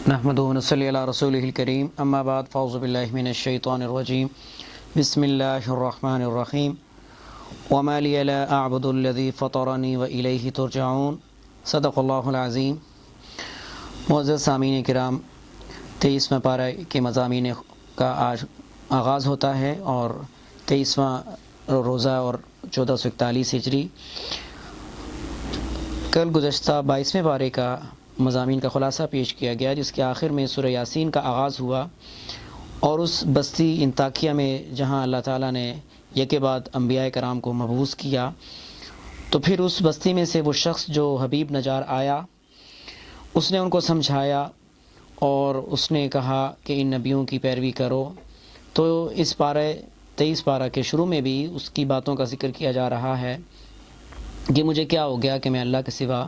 نحمدہ و نصلی علی رسولہ الکریم اما بعد فاعوذ باللہ من الشیطان الرجیم بسم اللہ الرحمن الرحیم وما لی لا اعبد الذی فطرنی والیہ ترجعون صدق اللہ العظیم۔ معزز سامعین کرام، 23واں پارہ کے مضامین کا آج آغاز ہوتا ہے اور 23واں روزہ اور 1441 ہجری۔ کل گزشتہ 22ویں پارے کا مضامین کا خلاصہ پیش کیا گیا، جس کے آخر میں سورہ یاسین کا آغاز ہوا اور اس بستی انطاکیہ میں جہاں اللہ تعالیٰ نے یکے بعد انبیاء کرام کو مبعوث کیا، تو پھر اس بستی میں سے وہ شخص جو حبیب نجار آیا، اس نے ان کو سمجھایا اور اس نے کہا کہ ان نبیوں کی پیروی کرو۔ تو اس پارہ 23 پارہ کے شروع میں بھی اس کی باتوں کا ذکر کیا جا رہا ہے کہ مجھے کیا ہو گیا کہ میں اللہ کے سوا،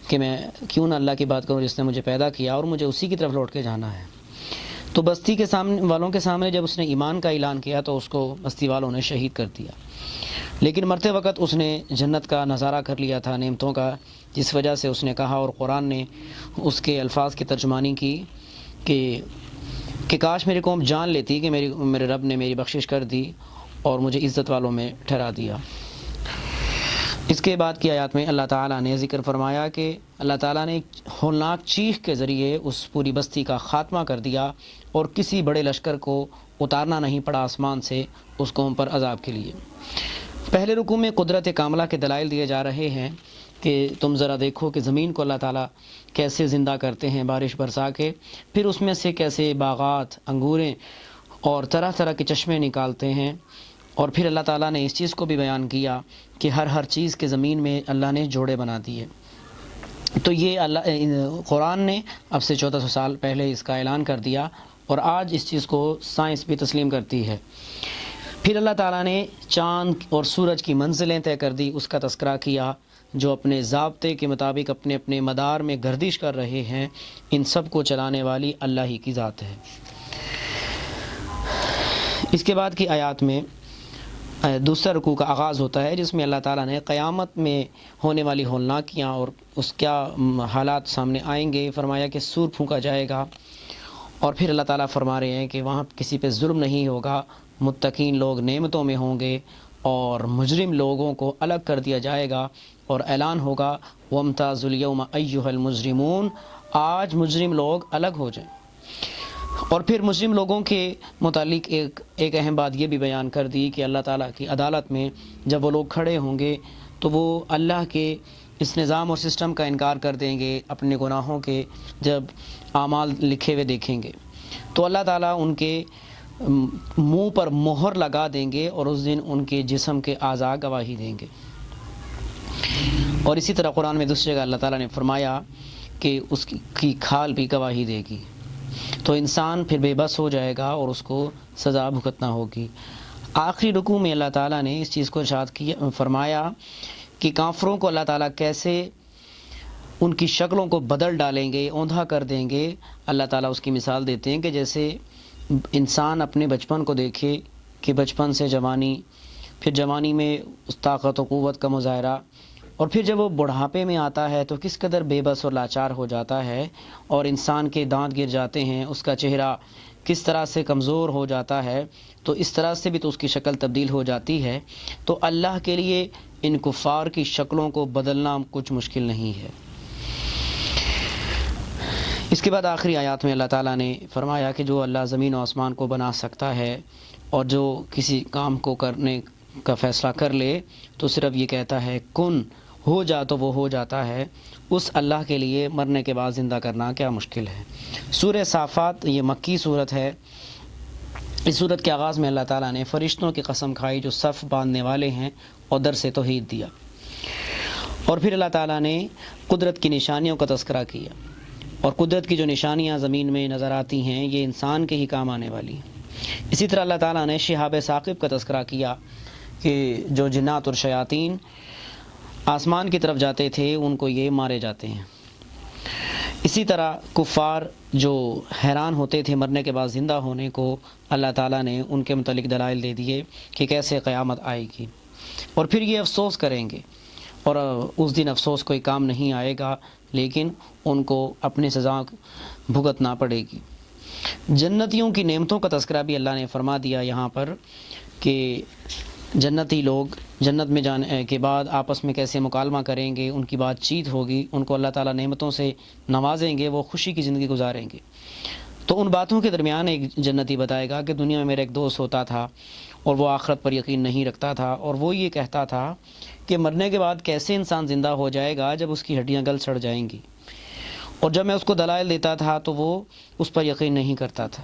کہ میں کیوں نہ اللہ کی بات کروں جس نے مجھے پیدا کیا اور مجھے اسی کی طرف لوٹ کے جانا ہے۔ تو بستی کے والوں کے سامنے جب اس نے ایمان کا اعلان کیا تو اس کو بستی والوں نے شہید کر دیا، لیکن مرتے وقت اس نے جنت کا نظارہ کر لیا تھا، نعمتوں کا، جس وجہ سے اس نے کہا، اور قرآن نے اس کے الفاظ کی ترجمانی کی کہ کاش میری قوم جان لیتی کہ میرے رب نے میری بخشش کر دی اور مجھے عزت والوں میں ٹھہرا دیا۔ اس کے بعد کی آیات میں اللہ تعالیٰ نے ذکر فرمایا کہ اللہ تعالیٰ نے ایک ہولناک چیخ کے ذریعے اس پوری بستی کا خاتمہ کر دیا اور کسی بڑے لشکر کو اتارنا نہیں پڑا آسمان سے اس قوم پر عذاب کے لیے۔ پہلے رکوع میں قدرت کاملہ کے دلائل دیے جا رہے ہیں کہ تم ذرا دیکھو کہ زمین کو اللہ تعالیٰ کیسے زندہ کرتے ہیں بارش برسا کے، پھر اس میں سے کیسے باغات، انگوریں اور طرح طرح کے چشمے نکالتے ہیں، اور پھر اللہ تعالیٰ نے اس چیز کو بھی بیان کیا کہ ہر چیز کے زمین میں اللہ نے جوڑے بنا دیے۔ تو یہ قرآن نے اب سے 1400 سال پہلے اس کا اعلان کر دیا اور آج اس چیز کو سائنس بھی تسلیم کرتی ہے۔ پھر اللہ تعالیٰ نے چاند اور سورج کی منزلیں طے کر دی، اس کا تذکرہ کیا، جو اپنے ضابطے کے مطابق اپنے اپنے مدار میں گردش کر رہے ہیں، ان سب کو چلانے والی اللہ ہی کی ذات ہے۔ اس کے بعد کی آیات میں دوسرا رکوع کا آغاز ہوتا ہے، جس میں اللہ تعالیٰ نے قیامت میں ہونے والی ہولناکیاں اور اس کیا حالات سامنے آئیں گے فرمایا کہ سور پھونکا جائے گا، اور پھر اللہ تعالیٰ فرما رہے ہیں کہ وہاں کسی پہ ظلم نہیں ہوگا، متقین لوگ نعمتوں میں ہوں گے اور مجرم لوگوں کو الگ کر دیا جائے گا، اور اعلان ہوگا وَامْتَازُوا الْيَوْمَ أَيُّهَا الْمُجْرِمُونَ، آج مجرم لوگ الگ ہو جائیں۔ اور پھر مسلم لوگوں کے متعلق ایک اہم بات یہ بھی بیان کر دی کہ اللہ تعالیٰ کی عدالت میں جب وہ لوگ کھڑے ہوں گے تو وہ اللہ کے اس نظام اور سسٹم کا انکار کر دیں گے، اپنے گناہوں کے جب اعمال لکھے ہوئے دیکھیں گے تو اللہ تعالیٰ ان کے منہ پر مہر لگا دیں گے اور اس دن ان کے جسم کے اعضاء گواہی دیں گے۔ اور اسی طرح قرآن میں دوسری جگہ اللہ تعالیٰ نے فرمایا کہ اس کی کھال بھی گواہی دے گی، تو انسان پھر بے بس ہو جائے گا اور اس کو سزا بھگتنا ہوگی۔ آخری رکوع میں اللہ تعالیٰ نے اس چیز کو ارشاد کیا، فرمایا کہ کافروں کو اللہ تعالیٰ کیسے ان کی شکلوں کو بدل ڈالیں گے، اوندھا کر دیں گے۔ اللہ تعالیٰ اس کی مثال دیتے ہیں کہ جیسے انسان اپنے بچپن کو دیکھے کہ بچپن سے جوانی، پھر جوانی میں اس طاقت و قوت کا مظاہرہ، اور پھر جب وہ بڑھاپے میں آتا ہے تو کس قدر بے بس اور لاچار ہو جاتا ہے، اور انسان کے دانت گر جاتے ہیں، اس کا چہرہ کس طرح سے کمزور ہو جاتا ہے، تو اس طرح سے بھی تو اس کی شکل تبدیل ہو جاتی ہے۔ تو اللہ کے لیے ان کفار کی شکلوں کو بدلنا کچھ مشکل نہیں ہے۔ اس کے بعد آخری آیات میں اللہ تعالیٰ نے فرمایا کہ جو اللہ زمین و آسمان کو بنا سکتا ہے اور جو کسی کام کو کرنے کا فیصلہ کر لے تو صرف یہ کہتا ہے کن ہو جا تو وہ ہو جاتا ہے، اس اللہ کے لیے مرنے کے بعد زندہ کرنا کیا مشکل ہے۔ سورہ صافات یہ مکی صورت ہے۔ اس صورت کے آغاز میں اللہ تعالیٰ نے فرشتوں کی قسم کھائی جو صف باندھنے والے ہیں اور در سے توحید دیا، اور پھر اللہ تعالیٰ نے قدرت کی نشانیوں کا تذکرہ کیا، اور قدرت کی جو نشانیاں زمین میں نظر آتی ہیں یہ انسان کے ہی کام آنے والی ہیں۔ اسی طرح اللہ تعالیٰ نے شہاب ثاقب کا تذکرہ کیا کہ جو جنات اور شیاطین آسمان کی طرف جاتے تھے ان کو یہ مارے جاتے ہیں۔ اسی طرح کفار جو حیران ہوتے تھے مرنے کے بعد زندہ ہونے کو، اللہ تعالیٰ نے ان کے متعلق دلائل دے دیے کہ کیسے قیامت آئے گی، اور پھر یہ افسوس کریں گے، اور اس دن افسوس کوئی کام نہیں آئے گا لیکن ان کو اپنی سزا بھگتنا پڑے گی۔ جنتیوں کی نعمتوں کا تذکرہ بھی اللہ نے فرما دیا یہاں پر کہ جنتی لوگ جنت میں جانے کے بعد آپس میں کیسے مکالمہ کریں گے، ان کی بات چیت ہوگی، ان کو اللہ تعالیٰ نعمتوں سے نوازیں گے، وہ خوشی کی زندگی گزاریں گے۔ تو ان باتوں کے درمیان ایک جنتی بتائے گا کہ دنیا میں میرا ایک دوست ہوتا تھا اور وہ آخرت پر یقین نہیں رکھتا تھا، اور وہ یہ کہتا تھا کہ مرنے کے بعد کیسے انسان زندہ ہو جائے گا جب اس کی ہڈیاں گل سڑ جائیں گی، اور جب میں اس کو دلائل دیتا تھا تو وہ اس پر یقین نہیں کرتا تھا۔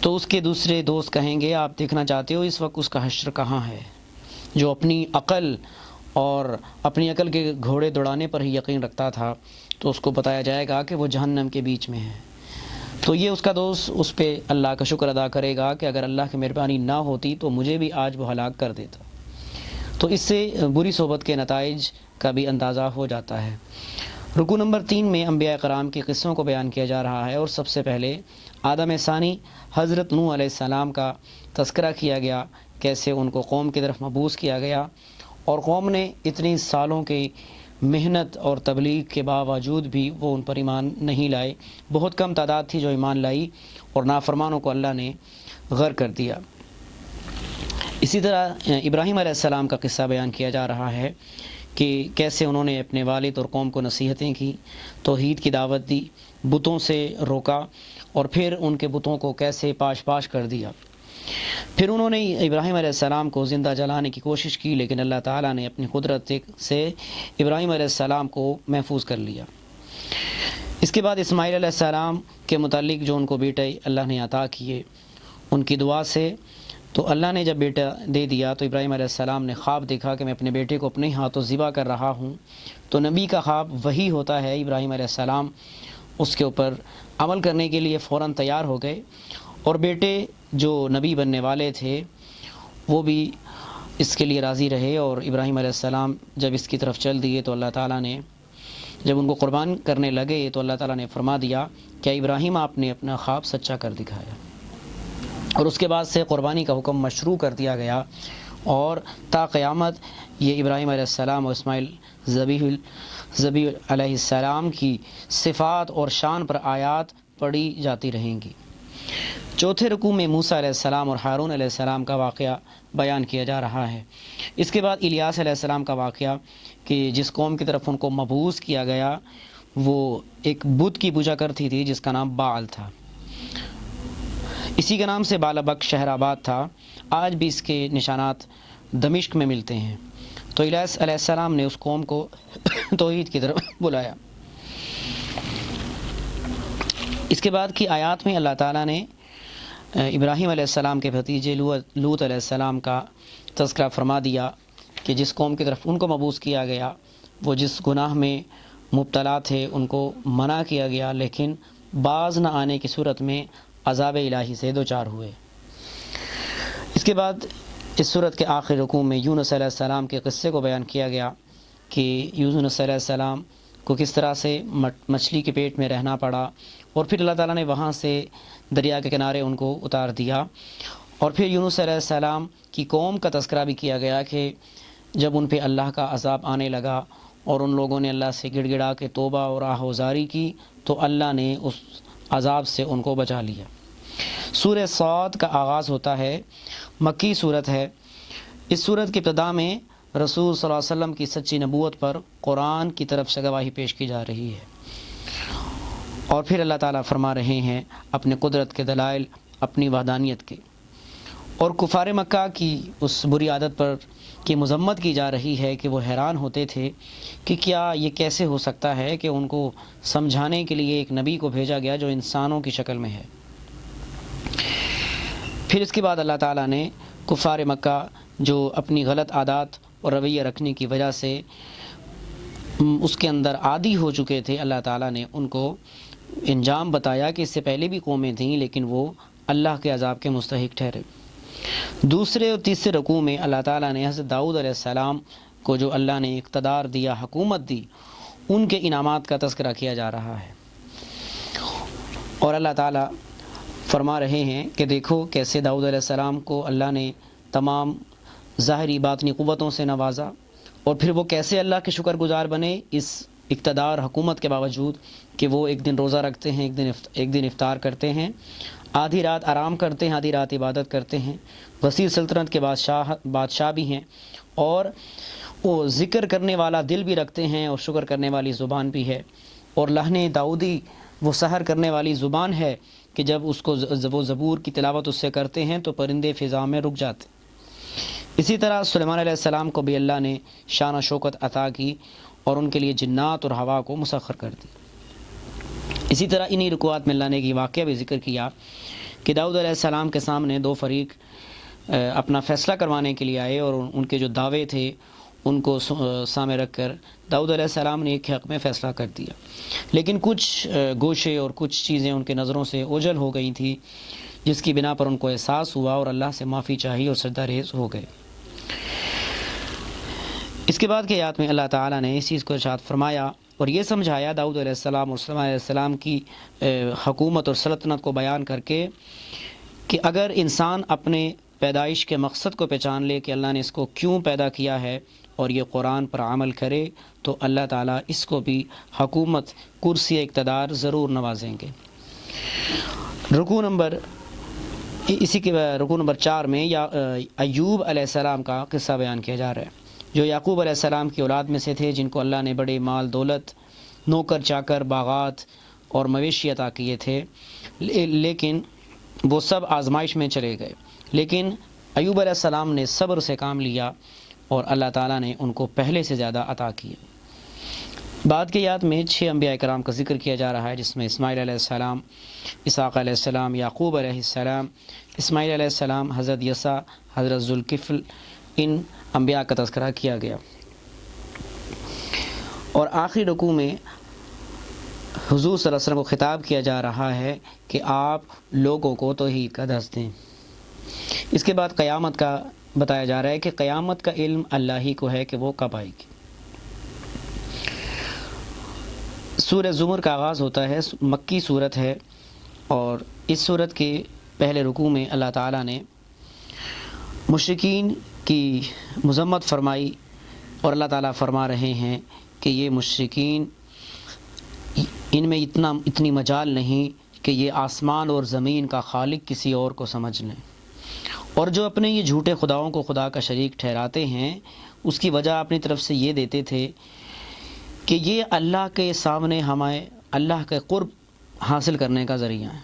تو اس کے دوسرے دوست کہیں گے آپ دیکھنا چاہتے ہو اس وقت اس کا حشر کہاں ہے، جو اپنی عقل اور اپنی عقل کے گھوڑے دوڑانے پر ہی یقین رکھتا تھا، تو اس کو بتایا جائے گا کہ وہ جہنم کے بیچ میں ہے۔ تو یہ اس کا دوست اس پہ اللہ کا شکر ادا کرے گا کہ اگر اللہ کی مہربانی نہ ہوتی تو مجھے بھی آج وہ ہلاک کر دیتا۔ تو اس سے بری صحبت کے نتائج کا بھی اندازہ ہو جاتا ہے۔ رکوع نمبر 3 میں انبیاء کرام کے قصوں کو بیان کیا جا رہا ہے، اور سب سے پہلے آدم ثانی حضرت نوح علیہ السلام کا تذکرہ کیا گیا، کیسے ان کو قوم کی طرف مبعوث کیا گیا، اور قوم نے اتنی سالوں کی محنت اور تبلیغ کے باوجود بھی وہ ان پر ایمان نہیں لائے، بہت کم تعداد تھی جو ایمان لائی، اور نافرمانوں کو اللہ نے غرق کر دیا۔ اسی طرح ابراہیم علیہ السلام کا قصہ بیان کیا جا رہا ہے کہ کیسے انہوں نے اپنے والد اور قوم کو نصیحتیں کی، توحید کی دعوت دی، بتوں سے روکا، اور پھر ان کے بتوں کو کیسے پاش پاش کر دیا۔ پھر انہوں نے ابراہیم علیہ السلام کو زندہ جلانے کی کوشش کی، لیکن اللہ تعالیٰ نے اپنی قدرت سے ابراہیم علیہ السلام کو محفوظ کر لیا۔ اس کے بعد اسماعیل علیہ السلام کے متعلق جو ان کو بیٹے اللہ نے عطا کیے، ان کی دعا سے تو اللہ نے جب بیٹا دے دیا تو ابراہیم علیہ السلام نے خواب دیکھا کہ میں اپنے بیٹے کو اپنے ہاتھوں ذبح کر رہا ہوں۔ تو نبی کا خواب وہی ہوتا ہے، ابراہیم علیہ السلام اس کے اوپر عمل کرنے کے لیے فوراً تیار ہو گئے، اور بیٹے جو نبی بننے والے تھے وہ بھی اس کے لیے راضی رہے، اور ابراہیم علیہ السلام جب اس کی طرف چل دیے تو اللہ تعالیٰ نے جب ان کو قربان کرنے لگے تو اللہ تعالیٰ نے فرما دیا کہ ابراہیم آپ نے اپنا خواب سچا کر دکھایا، اور اس کے بعد سے قربانی کا حکم مشروع کر دیا گیا، اور تا قیامت یہ ابراہیم علیہ السلام اور اسماعیل ذبیح علیہ السلام کی صفات اور شان پر آیات پڑھی جاتی رہیں گی۔ چوتھے رکوع میں موسیٰ علیہ السلام اور ہارون علیہ السلام کا واقعہ بیان کیا جا رہا ہے۔ اس کے بعد الیاس علیہ السلام کا واقعہ کہ جس قوم کی طرف ان کو مبعوث کیا گیا وہ ایک بت کی پوجا کرتی تھی جس کا نام بعل تھا، اسی کے نام سے بالابک شہر آباد تھا، آج بھی اس کے نشانات دمشق میں ملتے ہیں۔ تو الیاس علیہ السلام نے اس قوم کو توحید کی طرف بلایا۔ اس کے بعد کی آیات میں اللہ تعالیٰ نے ابراہیم علیہ السلام کے بھتیجے لوط علیہ السلام کا تذکرہ فرما دیا کہ جس قوم کی طرف ان کو مبعوث کیا گیا وہ جس گناہ میں مبتلا تھے ان کو منع کیا گیا، لیکن باز نہ آنے کی صورت میں عذاب الہی سے دوچار ہوئے۔ اس کے بعد اس صورت کے آخر رکوع میں یونس علیہ السلام کے قصے کو بیان کیا گیا کہ یونس علیہ السلام کو کس طرح سے مچھلی کے پیٹ میں رہنا پڑا، اور پھر اللہ تعالیٰ نے وہاں سے دریا کے کنارے ان کو اتار دیا، اور پھر یونس علیہ السلام کی قوم کا تذکرہ بھی کیا گیا کہ جب ان پہ اللہ کا عذاب آنے لگا اور ان لوگوں نے اللہ سے گڑ گڑا کے توبہ اور آہوزاری کی تو اللہ نے اس عذاب سے ان کو بچا لیا۔ سورہ صاد کا آغاز ہوتا ہے، مکی صورت ہے۔ اس صورت کی ابتدا میں رسول صلی اللہ علیہ وسلم کی سچی نبوت پر قرآن کی طرف سے گواہی پیش کی جا رہی ہے، اور پھر اللہ تعالیٰ فرما رہے ہیں اپنے قدرت کے دلائل، اپنی وحدانیت کے، اور کفار مکہ کی اس بری عادت پر کی مذمت کی جا رہی ہے کہ وہ حیران ہوتے تھے کہ کیا یہ کیسے ہو سکتا ہے کہ ان کو سمجھانے کے لیے ایک نبی کو بھیجا گیا جو انسانوں کی شکل میں ہے۔ پھر اس کے بعد اللہ تعالیٰ نے کفار مکہ جو اپنی غلط عادات اور رویہ رکھنے کی وجہ سے اس کے اندر عادی ہو چکے تھے، اللہ تعالیٰ نے ان کو انجام بتایا کہ اس سے پہلے بھی قومیں تھیں لیکن وہ اللہ کے عذاب کے مستحق ٹھہرے۔ دوسرے اور تیسرے رکوع میں اللہ تعالیٰ نے حضرت داؤد علیہ السلام کو جو اللہ نے اقتدار دیا، حکومت دی، ان کے انعامات کا تذکرہ کیا جا رہا ہے، اور اللہ تعالیٰ فرما رہے ہیں کہ دیکھو کیسے داؤد علیہ السلام کو اللہ نے تمام ظاہری باطنی قوتوں سے نوازا، اور پھر وہ کیسے اللہ کے شکر گزار بنے، اس اقتدار حکومت کے باوجود کہ وہ ایک دن روزہ رکھتے ہیں، ایک دن افطار کرتے ہیں، آدھی رات آرام کرتے ہیں، آدھی رات عبادت کرتے ہیں، وسیع سلطنت کے بادشاہ بھی ہیں، اور وہ ذکر کرنے والا دل بھی رکھتے ہیں اور شکر کرنے والی زبان بھی ہے، اور لہن داؤدی وہ سحر کرنے والی زبان ہے کہ جب اس کو وہ زبور کی تلاوت اس سے کرتے ہیں تو پرندے فضا میں رک جاتے۔ اسی طرح سلیمان علیہ السلام کو بھی اللہ نے شان و شوکت عطا کی اور ان کے لیے جنات اور ہوا کو مسخر کر دی۔ اسی طرح انہی رکوعات میں اللہ نے ایک واقعہ بھی ذکر کیا کہ داؤد علیہ السلام کے سامنے دو فریق اپنا فیصلہ کروانے کے لیے آئے، اور ان کے جو دعوے تھے ان کو سامنے رکھ کر داؤد علیہ السلام نے ایک حق میں فیصلہ کر دیا، لیکن کچھ گوشے اور کچھ چیزیں ان کے نظروں سے اوجھل ہو گئی تھی، جس کی بنا پر ان کو احساس ہوا اور اللہ سے معافی چاہی اور سجدہ ریز ہو گئے۔ اس کے بعد کے آیات میں اللہ تعالیٰ نے اس چیز کو ارشاد فرمایا اور یہ سمجھایا داؤد علیہ السلام اور سلیمان علیہ السلام کی حکومت اور سلطنت کو بیان کر کے کہ اگر انسان اپنے پیدائش کے مقصد کو پہچان لے کہ اللہ نے اس کو کیوں پیدا کیا ہے اور یہ قرآن پر عمل کرے تو اللہ تعالیٰ اس کو بھی حکومت، کرسی اقتدار ضرور نوازیں گے۔ رکوع نمبر 4 میں ایوب علیہ السلام کا قصہ بیان کیا جا رہا ہے، جو یعقوب علیہ السلام کی اولاد میں سے تھے، جن کو اللہ نے بڑے مال دولت، نوکر چاکر، باغات اور مویشی عطا کیے تھے، لیکن وہ سب آزمائش میں چلے گئے، لیکن ایوب علیہ السلام نے صبر سے کام لیا اور اللہ تعالیٰ نے ان کو پہلے سے زیادہ عطا کیے۔ بعد کے آیات میں 6 انبیاء کرام کا ذکر کیا جا رہا ہے، جس میں اسماعیل علیہ السلام، اسحاق علیہ السلام، یعقوب علیہ السلام، اسماعیل علیہ السلام، حضرت یسع، حضرت ذوالکفل، ان انبیاء کا تذکرہ کیا گیا۔ اور آخری رکوع میں حضور صلی اللہ علیہ وسلم کو خطاب کیا جا رہا ہے کہ آپ لوگوں کو توحید کا درس دیں۔ اس کے بعد قیامت کا بتایا جا رہا ہے کہ قیامت کا علم اللہ ہی کو ہے کہ وہ کب آئے گی۔ سورہ زمر کا آغاز ہوتا ہے، مکی صورت ہے، اور اس صورت کے پہلے رکوع میں اللہ تعالیٰ نے مشرکین کی مذمت فرمائی، اور اللہ تعالیٰ فرما رہے ہیں کہ یہ مشرکین، ان میں اتنی مجال نہیں کہ یہ آسمان اور زمین کا خالق کسی اور کو سمجھ لیں، اور جو اپنے یہ جھوٹے خداؤں کو خدا کا شریک ٹھہراتے ہیں اس کی وجہ اپنی طرف سے یہ دیتے تھے کہ یہ اللہ کے سامنے ہمیں اللہ کے قرب حاصل کرنے کا ذریعہ ہے،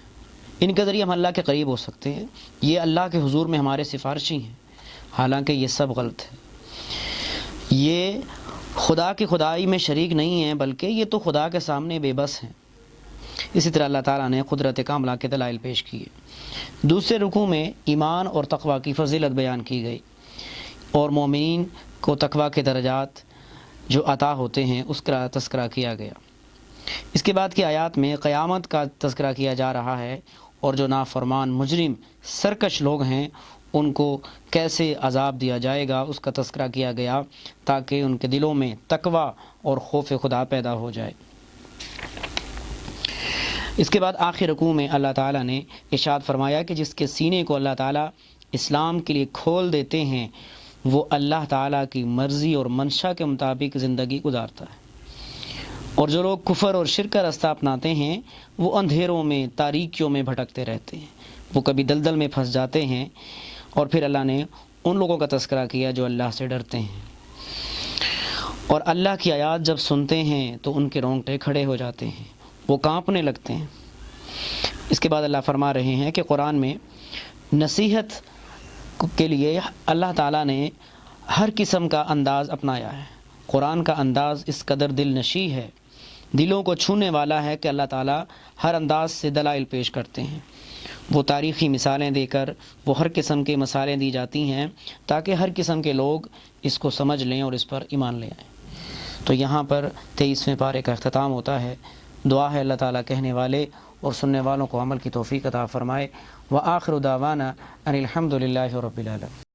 ان کے ذریعے ہم اللہ کے قریب ہو سکتے ہیں، یہ اللہ کے حضور میں ہمارے سفارشی ہیں، حالانکہ یہ سب غلط ہے۔ یہ خدا کی خدائی میں شریک نہیں ہیں، بلکہ یہ تو خدا کے سامنے بے بس ہیں۔ اسی طرح اللہ تعالیٰ نے قدرت کاملہ کے دلائل پیش کیے۔ دوسرے رکوع میں ایمان اور تقوی کی فضیلت بیان کی گئی، اور مومنین کو تقوی کے درجات جو عطا ہوتے ہیں اس کا تذکرہ کیا گیا۔ اس کے بعد کی آیات میں قیامت کا تذکرہ کیا جا رہا ہے، اور جو نافرمان مجرم سرکش لوگ ہیں ان کو کیسے عذاب دیا جائے گا اس کا تذکرہ کیا گیا، تاکہ ان کے دلوں میں تقوی اور خوف خدا پیدا ہو جائے۔ اس کے بعد آخر رکوع میں اللہ تعالیٰ نے ارشاد فرمایا کہ جس کے سینے کو اللہ تعالیٰ اسلام کے لیے کھول دیتے ہیں وہ اللہ تعالیٰ کی مرضی اور منشا کے مطابق زندگی گزارتا ہے، اور جو لوگ کفر اور شرک کا راستہ اپناتے ہیں وہ اندھیروں میں، تاریکیوں میں بھٹکتے رہتے ہیں، وہ کبھی دلدل میں پھنس جاتے ہیں۔ اور پھر اللہ نے ان لوگوں کا تذکرہ کیا جو اللہ سے ڈرتے ہیں، اور اللہ کی آیات جب سنتے ہیں تو ان کے رونگٹے کھڑے ہو جاتے ہیں، وہ کانپنے لگتے ہیں۔ اس کے بعد اللہ فرما رہے ہیں کہ قرآن میں نصیحت کے لیے اللہ تعالیٰ نے ہر قسم کا انداز اپنایا ہے۔ قرآن کا انداز اس قدر دل نشیں ہے، دلوں کو چھونے والا ہے کہ اللہ تعالیٰ ہر انداز سے دلائل پیش کرتے ہیں۔ وہ تاریخی مثالیں دے کر وہ ہر قسم کے مسائلیں دی جاتی ہیں تاکہ ہر قسم کے لوگ اس کو سمجھ لیں اور اس پر ایمان لے آئیں۔ تو یہاں پر 23ویں پارے کا اختتام ہوتا ہے۔ دعا ہے اللہ تعالیٰ کہنے والے اور سننے والوں کو عمل کی توفیق عطا فرمائے۔ وآخر دعوانا ان الحمد للہ رب العالمین۔